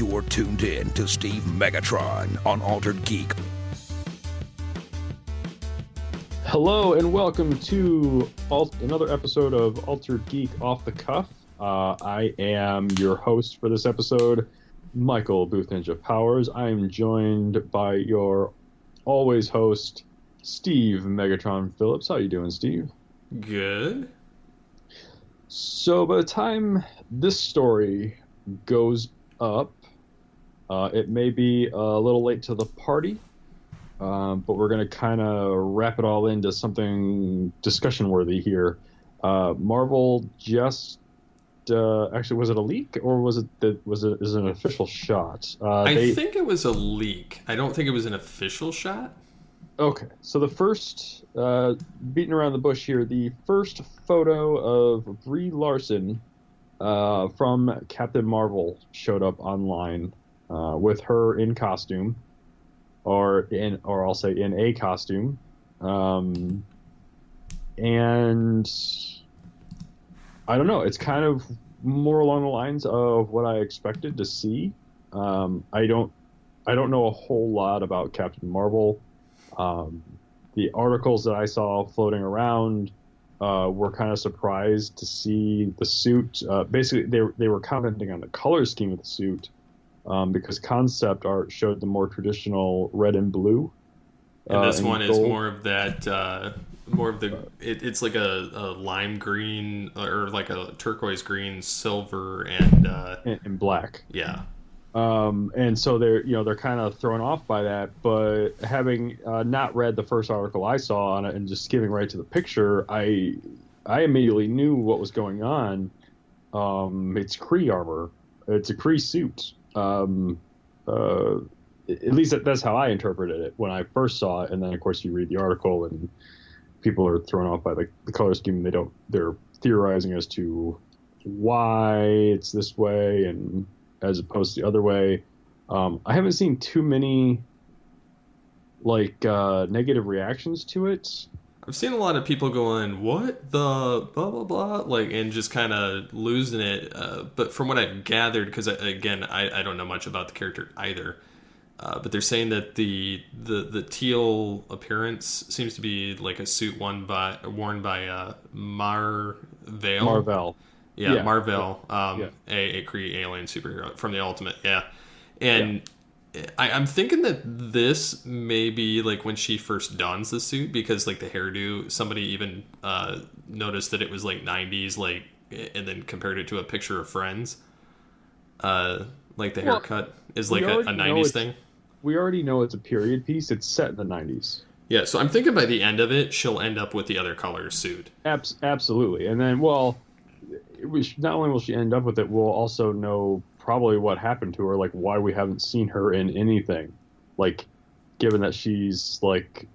You're tuned in to Steve Megatron on Altered Geek. Hello and welcome to another episode of Altered Geek Off the Cuff. I am your host for this episode, Michael Booth Ninja Powers. I am joined by your always host, Steve Megatron Phillips. How you doing, Steve? Good. So by the time this story goes up, it may be a little late to the party, but we're going to kind of wrap it all into something discussion worthy here. Marvel just actually, was it a leak or is it an official shot? I think it was a leak. I don't think it was an official shot. Okay, so the first, beating around the bush here, the first photo of Brie Larson from Captain Marvel showed up online with her in costume, or I'll say in a costume, and I don't know. It's kind of more along the lines of what I expected to see. I don't know a whole lot about Captain Marvel. The articles that I saw floating around were kind of surprised to see the suit. Basically, they were commenting on the color scheme of the suit because concept art showed the more traditional red and blue. And this one is gold. more of that. It's like a lime green or like a turquoise green, silver, and black. Yeah. And so they're kind of thrown off by that, but having not read the first article I saw on it and just skimming right to the picture, I immediately knew what was going on. It's Kree armor. It's a Kree suit. At least that's how I interpreted it when I first saw it. And then of course you read the article and people are thrown off by the color scheme. They're theorizing as to why it's this way and as opposed to the other way. I haven't seen too many negative reactions to it. I've seen a lot of people going, "What the blah blah blah," and just kind of losing it. But from what I've gathered, because again, I don't know much about the character either. But they're saying that the teal appearance seems to be like a suit worn by Marvel. Yeah, Marvel, a Kree alien superhero from the Ultimate, and I'm thinking that this may be like when she first dons the suit, because like the hairdo, somebody even noticed that it was like 90s, like, and then compared it to a picture of Friends, like the haircut is like a 90s thing. We already know it's a period piece. It's set in the 90s. Yeah, so I'm thinking by the end of it, she'll end up with the other color suit. Absolutely, and then not only will she end up with it, we'll also know probably what happened to her, like why we haven't seen her in anything, like given that she's like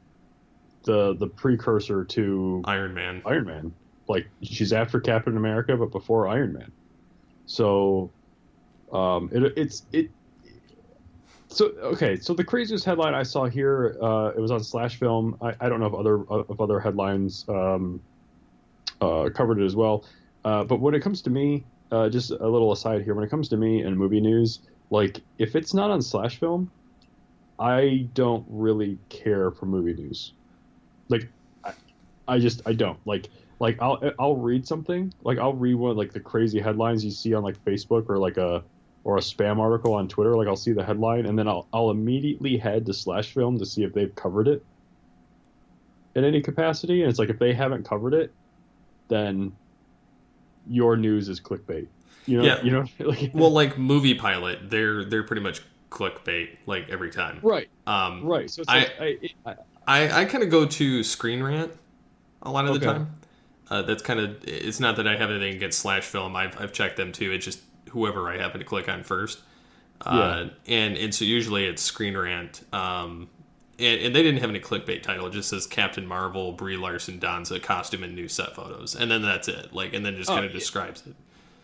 the precursor to Iron Man, like she's after Captain America but before Iron Man. So so the craziest headline I saw here, it was on Slash Film. I don't know if other headlines covered it as well. But when it comes to me, just a little aside here, when it comes to me and movie news, like if it's not on Slash Film, I don't really care for movie news. Like I don't like I'll read something, like I'll read one of like the crazy headlines you see on like Facebook or or a spam article on Twitter. Like I'll see the headline and then I'll immediately head to Slash Film to see if they've covered it in any capacity. And it's like if they haven't covered it, then your news is clickbait. Well, like Movie Pilot, they're pretty much clickbait like every time. Right. Right. So it's I kind of go to Screen Rant a lot of the time. That's kind of, it's not that I have anything against Slash Film. I've checked them too. It's just whoever I happen to click on first. And so usually it's Screen Rant. And they didn't have any clickbait title. It just says Captain Marvel, Brie Larson dons a costume and new set photos, and then that's it. Like, and then just kind of describes it.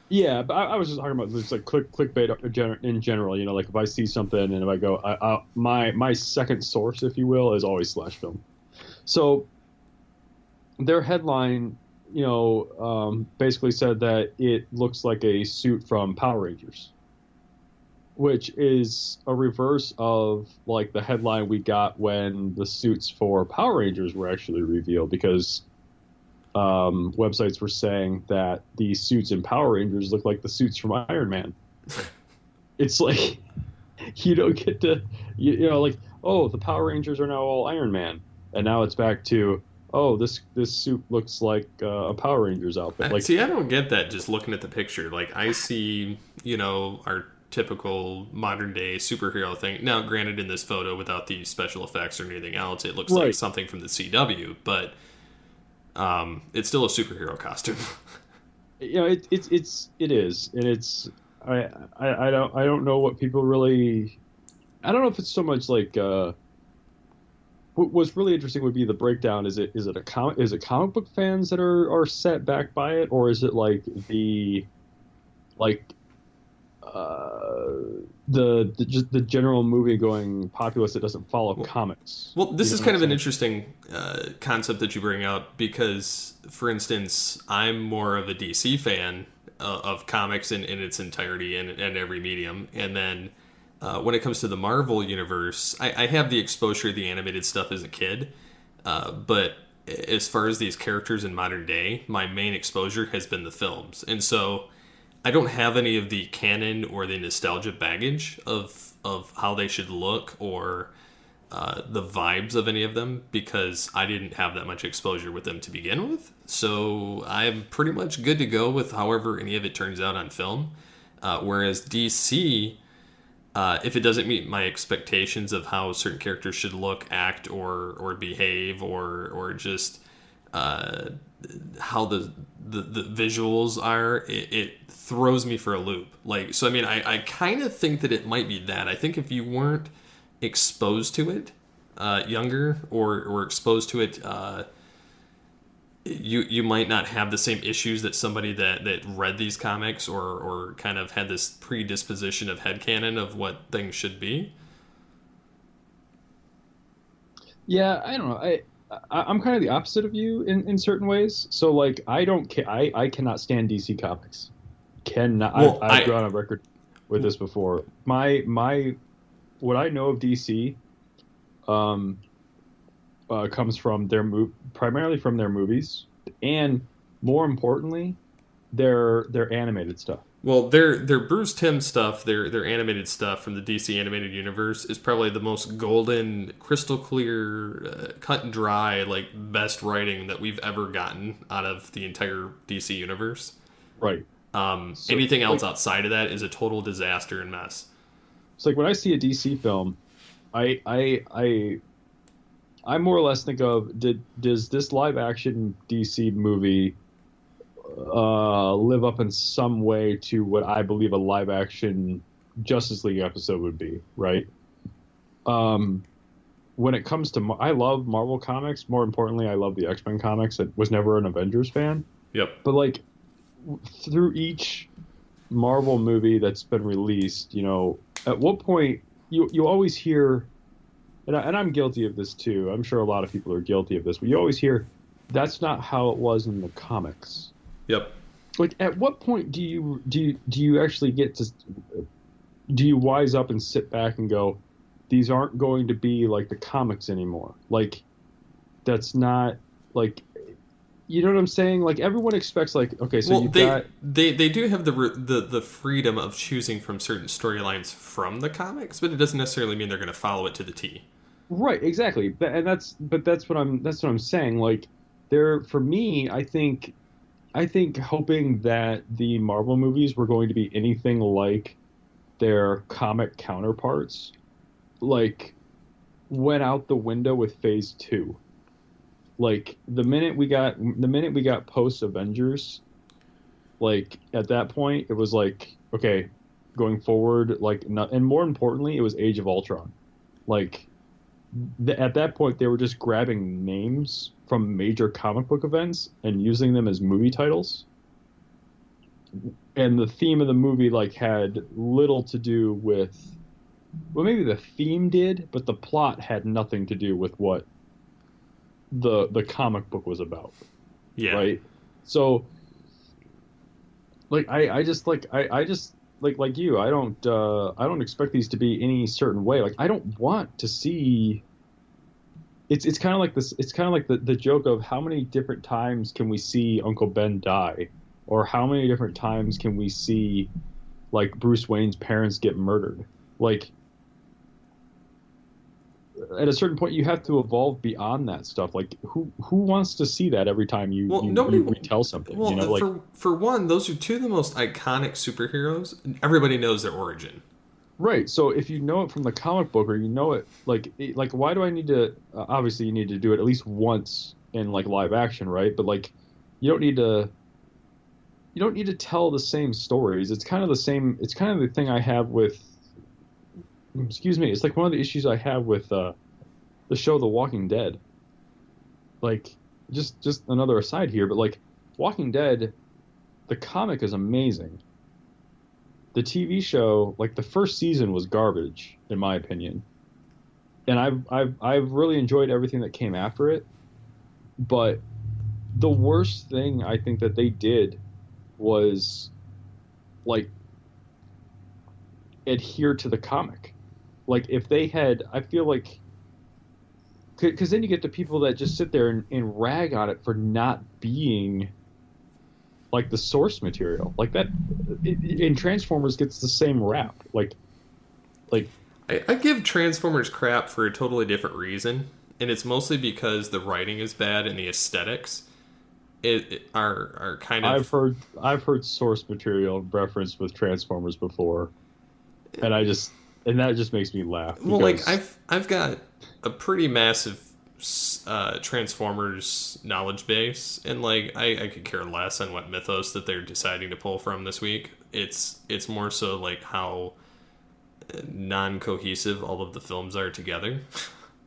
Yeah, but I was just talking about just like clickbait in general. You know, like if I see something and if I go, my second source, if you will, is always Slash Film. So their headline, basically said that it looks like a suit from Power Rangers. which is a reverse of like the headline we got when the suits for Power Rangers were actually revealed, because websites were saying that the suits in Power Rangers look like the suits from Iron Man. It's like you don't get to, you know, like, oh, the Power Rangers are now all Iron Man, and now it's back to, oh, this suit looks like a Power Rangers outfit. Like, See, I don't get that just looking at the picture. Like, I see, our typical modern day superhero thing. Now, granted, in this photo, without the special effects or anything else, it looks like right. something from the CW, but it's still a superhero costume. You know, it is, and it's I don't know what people really. I don't know if it's so much like. What's really interesting would be the breakdown. Is it comic book fans that are set back by it, or is it like the like just the general movie going populace that doesn't follow comics? Well, this You is know kind what of I'm an saying? interesting concept that you bring up because, for instance, I'm more of a DC fan of comics in its entirety and every medium. And then when it comes to the Marvel universe, I have the exposure to the animated stuff as a kid. But as far as these characters in modern day, my main exposure has been the films. And so I don't have any of the canon or the nostalgia baggage of how they should look or the vibes of any of them because I didn't have that much exposure with them to begin with. So I'm pretty much good to go with however any of it turns out on film. Whereas DC, if it doesn't meet my expectations of how certain characters should look, act, or behave, or just how the visuals are, it throws me for a loop. Like, so I mean, I kind of think that it might be that. I think if you weren't exposed to it younger or exposed to it you might not have the same issues that somebody that read these comics or kind of had this predisposition of headcanon of what things should be. Yeah, I don't know. I'm kind of the opposite of you in certain ways. So like I don't I cannot stand DC comics. Cannot. Well, I've gone on record with this before. My what I know of DC comes from primarily from their movies, and more importantly, their animated stuff. Well, their Bruce Timm stuff, their animated stuff from the DC animated universe is probably the most golden, crystal clear, cut and dry, like best writing that we've ever gotten out of the entire DC universe. Right. Anything else outside of that is a total disaster and mess. It's like when I see a DC film, I more or less think of does this live action DC movie live up in some way to what I believe a live action Justice League episode would be, right? When it comes to, I love Marvel comics. More importantly, I love the X-Men comics. I was never an Avengers fan. Yep. But like through each Marvel movie that's been released, at what point you always hear, and I'm guilty of this too. I'm sure a lot of people are guilty of this, but you always hear that's not how it was in the comics. Yep. Like, at what point do you actually get to, do you wise up and sit back and go, these aren't going to be like the comics anymore? Like, that's not like, you know what I'm saying? Like, everyone expects, like, okay, so they do have the freedom of choosing from certain storylines from the comics, but it doesn't necessarily mean they're going to follow it to the T. Right, exactly. And that's what I'm saying. Like, for me, I think hoping that the Marvel movies were going to be anything like their comic counterparts, like, went out the window with Phase 2. Like, the minute we got post Avengers, like, at that point it was like, okay, going forward, like, and more importantly, it was Age of Ultron. Like, at that point they were just grabbing names from major comic book events and using them as movie titles, and the theme of the movie like had little to do with, well, maybe the theme did, but the plot had nothing to do with what the comic book was about. Yeah. Right. So like I just like you, I don't expect these to be any certain way. Like I don't want to see. It's kind of like this. It's kind of like the joke of how many different times can we see Uncle Ben die, or how many different times can we see like Bruce Wayne's parents get murdered. Like at a certain point, you have to evolve beyond that stuff. Like who wants to see that every time Nobody you retell something? Well, You know, like for one, those are two of the most iconic superheroes. Everybody knows their origin. right. So if you know it from the comic book or you know it, like why do I need to? Obviously, you need to do it at least once in like live action, right? But like you don't need to. You don't need to tell the same stories. It's kind of the same. It's kind of the thing I have with. Excuse me. It's like one of the issues I have with the show The Walking Dead. Like, just another aside here, but like, Walking Dead, the comic is amazing. The TV show, like the first season was garbage in my opinion, and I've really enjoyed everything that came after it. But the worst thing I think that they did was like adhere to the comic. Like if they had, I feel like, because then you get the people that just sit there and rag on it for not being like the source material. Like that in Transformers gets the same rap. Like I give Transformers crap for a totally different reason, and it's mostly because the writing is bad and the aesthetics are kind of. I've heard source material referenced with Transformers before, and that just makes me laugh. Well, like I've got a pretty massive Transformers knowledge base, and like I could care less on what mythos that they're deciding to pull from this week. It's more so like how non-cohesive all of the films are together.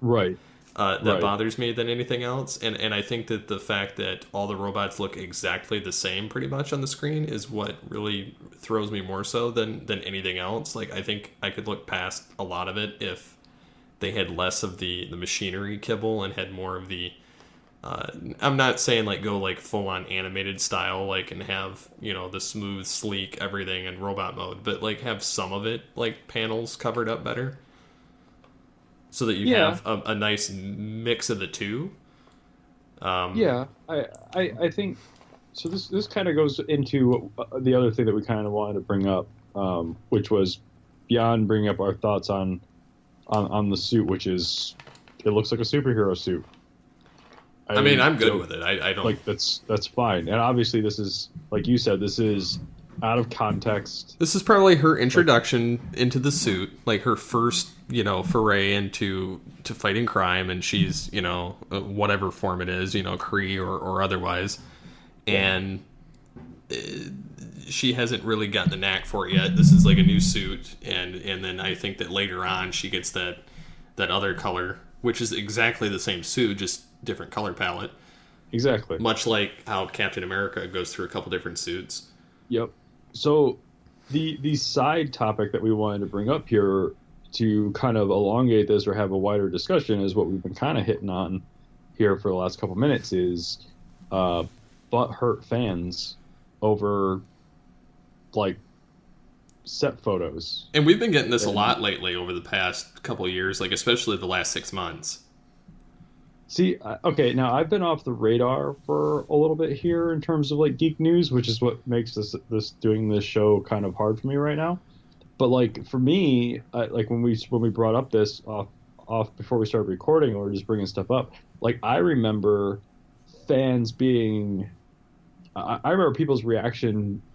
Right. That bothers me than anything else, and I think that the fact that all the robots look exactly the same pretty much on the screen is what really throws me more so than anything else. Like I think I could look past a lot of it if they had less of the machinery kibble and had more of the I'm not saying like go like full on animated style like and have, you know, the smooth sleek everything in robot mode, but like have some of it like panels covered up better so that you have a nice mix of the two. I think so. This kind of goes into the other thing that we kind of wanted to bring up, which was beyond bringing up our thoughts on the suit, which is it looks like a superhero suit. I mean, I'm good with it. I don't like that's fine. And obviously, this is like you said, this is out of context. This is probably her introduction into the suit, like her first, you know, foray into fighting crime, and she's, you know, whatever form it is, you know, Kree or otherwise, and she hasn't really gotten the knack for it yet. This is like a new suit, and then I think that later on she gets that other color, which is exactly the same suit, just different color palette. Exactly. Much like how Captain America goes through a couple different suits. Yep. So the side topic that we wanted to bring up here to kind of elongate this or have a wider discussion is what we've been kind of hitting on here for the last couple minutes is butthurt fans over like set photos. And we've been getting this a lot lately over the past couple of years, like especially the last 6 months. See, okay, now I've been off the radar for a little bit here in terms of like geek news, which is what makes this doing this show kind of hard for me right now. But like for me, like when we brought up this off before we started recording or just bringing stuff up, like I remember fans being, I remember people's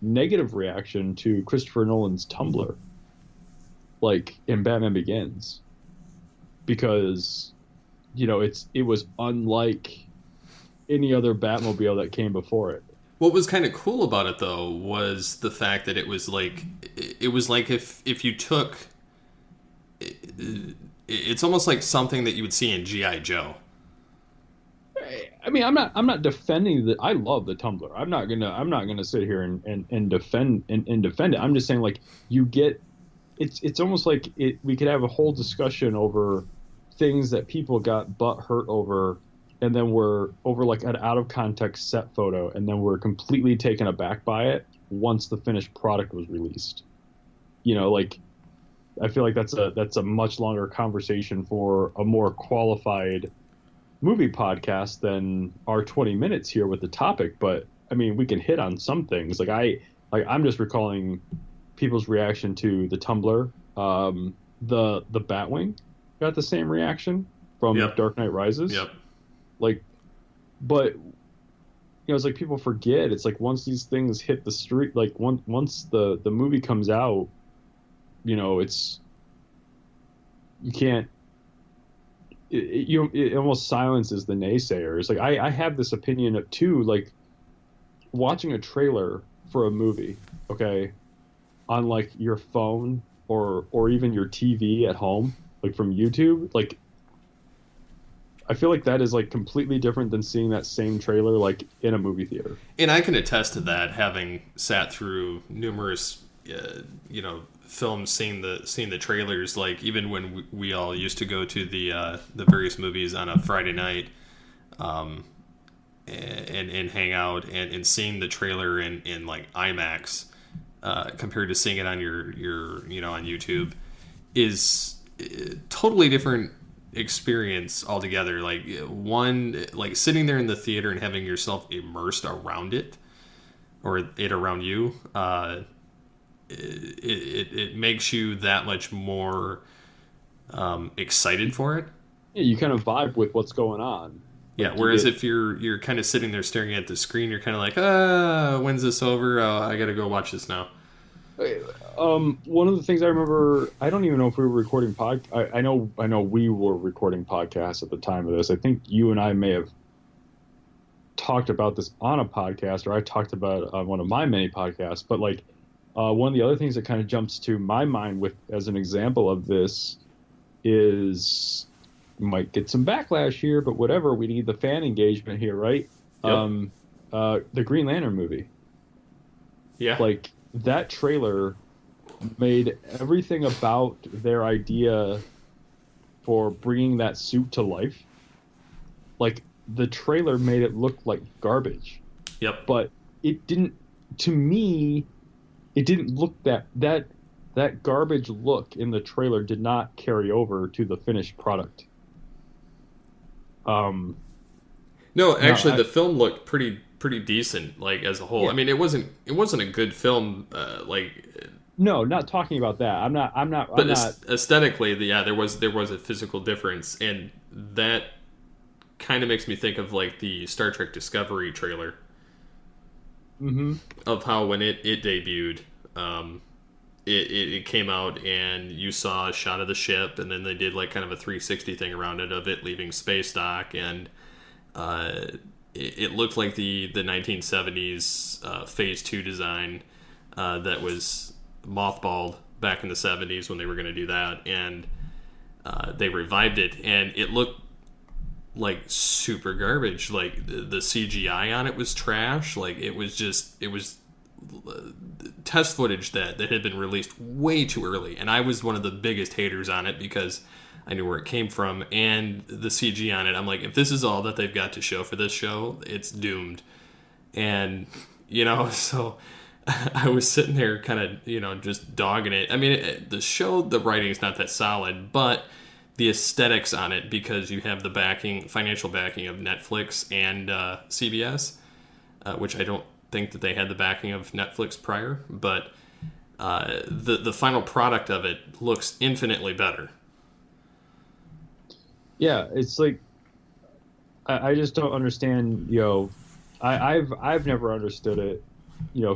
negative reaction to Christopher Nolan's Tumblr, like in Batman Begins, because, you know, it was unlike any other Batmobile that came before it. What was kind of cool about it, though, was the fact that it was like if you took, it's almost like something that you would see in G.I. Joe. I mean, I'm not defending that. I love the Tumblr. I'm not gonna sit here and defend it. I'm just saying, like, you get, it's almost like we could have a whole discussion over things that people got butt hurt over, and then were over like an out of context set photo, and then were completely taken aback by it once the finished product was released. like I feel like that's a much longer conversation for a more qualified movie podcast than our 20 minutes here with the topic. But I mean, we can hit on some things. I'm just recalling people's reaction to the Tumblr. The Batwing got the same reaction from Yep. Dark Knight Rises. Yep. But it's like people forget. It's like once these things hit the street, like once the movie comes out, it's you can't. It almost silences the naysayers. Like I have this opinion of too. Like watching a trailer for a movie, okay, on like your phone or even your TV at home, like from YouTube, like I feel like that is like completely different than seeing that same trailer like in a movie theater. And I can attest to that, having sat through numerous, films, seeing the trailers. Like even when we all used to go to the various movies on a Friday night, and hang out and seeing the trailer in like IMAX, compared to seeing it on your on YouTube, is totally different experience altogether. Like one, like sitting there in the theater and having yourself immersed around it, or it around you, it makes you that much more excited for it. Yeah, you kind of vibe with what's going on. Yeah, whereas if you're kind of sitting there staring at the screen, you're kind of like, when's this over? I gotta go watch this now. One of the things I remember, I don't even know if we were recording I know we were recording podcasts at the time of this. I think you and I may have talked about this on a podcast, or I talked about it on one of my many podcasts. But like, one of the other things that kind of jumps to my mind with as an example of this is, might get some backlash here, but whatever. We need the fan engagement here, right? Yep. The Green Lantern movie. Yeah. Like that trailer made everything about their idea for bringing that suit to life. Like the trailer made it look like garbage. Yep. But it didn't. To me, it didn't look that garbage look in the trailer did not carry over to the finished product. No, actually, the film looked pretty decent, like as a whole. Yeah. I mean, it wasn't a good film, No, not talking about that. I'm not. But aesthetically, there was a physical difference, and that kind of makes me think of like the Star Trek Discovery trailer. Mm-hmm. Of how when it debuted, it came out and you saw a shot of the ship, and then they did like kind of a 360 thing around it of it leaving space dock, and it looked like the 1970s Phase 2 design that was mothballed back in the 70s when they were going to do that, and they revived it, and it looked like super garbage. Like the CGI on it was trash. Like it was test footage that had been released way too early, and I was one of the biggest haters on it because I knew where it came from, and the CG on it, I'm like, if this is all that they've got to show for this show, it's doomed. And so I was sitting there kind of just dogging it. I mean, the writing's not that solid, but the aesthetics on it, because you have the financial backing of Netflix and CBS, which I don't think that they had the backing of Netflix prior, but the final product of it looks infinitely better. Yeah, it's like I just don't understand. I've never understood it.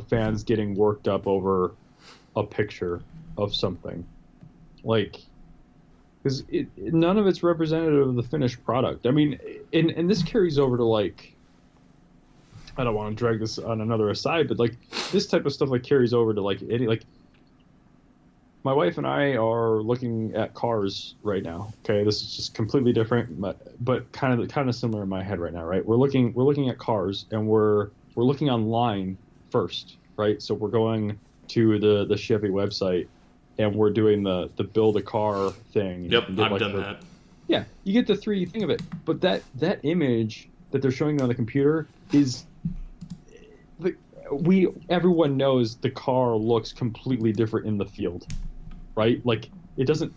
Fans getting worked up over a picture of something, like, because none of it's representative of the finished product. I mean, and this carries over to like, I don't want to drag this on another aside, but like this type of stuff like carries over to like any like. My wife and I are looking at cars right now. Okay, this is just completely different, but kind of similar in my head right now, right? We're looking at cars, and we're looking online first, right? So we're going to the Chevy website, and we're doing the build a car thing. Yep, I've done that. Yeah, you get the 3D thing of it, but that image that they're showing on the computer is everyone knows the car looks completely different in the field, right? Like it doesn't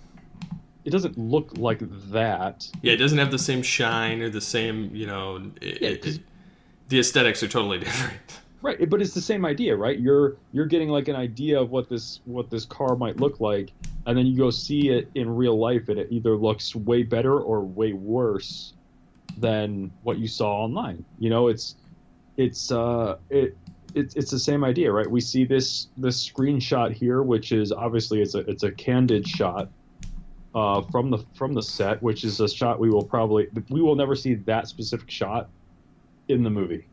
look like that. Yeah, it doesn't have the same shine or the same, the aesthetics are totally different. Right, but it's the same idea, right? You're getting like an idea of what this car might look like, and then you go see it in real life, and it either looks way better or way worse than what you saw online. It's the same idea, right? We see this screenshot here, which is obviously it's a candid shot from the set, which is a shot we will never see that specific shot in the movie.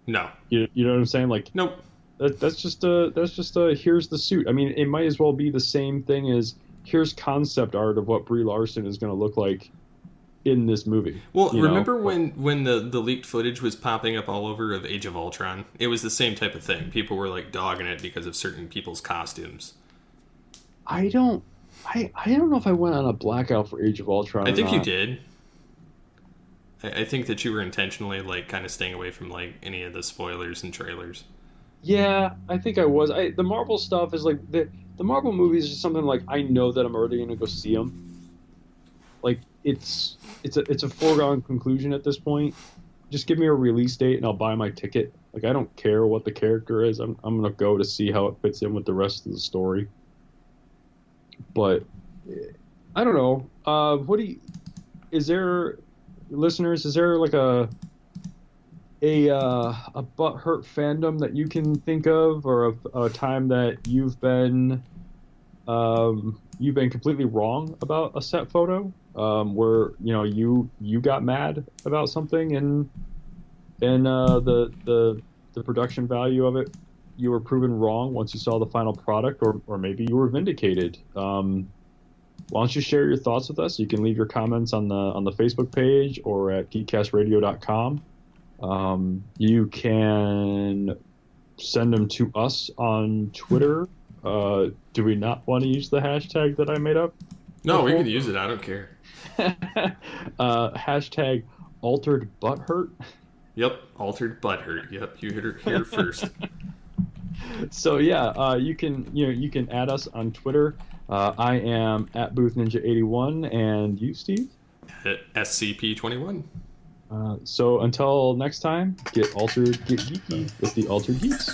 No. You know what I'm saying? Like, nope. That's just a here's the suit. I mean, it might as well be the same thing as here's concept art of what Brie Larson is going to look like in this movie. Well, remember when the leaked footage was popping up all over of Age of Ultron? It was the same type of thing. People were like dogging it because of certain people's costumes. I don't know if I went on a blackout for Age of Ultron. I think you did. I think that you were intentionally like kind of staying away from like any of the spoilers and trailers. Yeah, I think I was. The Marvel stuff is like the Marvel movies is something like I know that I'm already going to go see them. Like it's a foregone conclusion at this point. Just give me a release date and I'll buy my ticket. Like I don't care what the character is. I'm going to go to see how it fits in with the rest of the story. But I don't know. Listeners, is there like a butthurt fandom that you can think of, or a time that you've been completely wrong about a set photo, where you got mad about something and the production value of it, you were proven wrong once you saw the final product, or maybe you were vindicated. Why don't you share your thoughts with us? You can leave your comments on the Facebook page or at geekcastradio.com. You can send them to us on Twitter. Do we not want to use the hashtag that I made up? No, we can use it. I don't care. Hashtag altered butthurt. Yep, altered butthurt. Yep, you hit her here first. So yeah, you can add us on Twitter. I am at Booth Ninja 81, and you, Steve? At SCP-21. So until next time, get altered, get geeky with the Altered Geeks.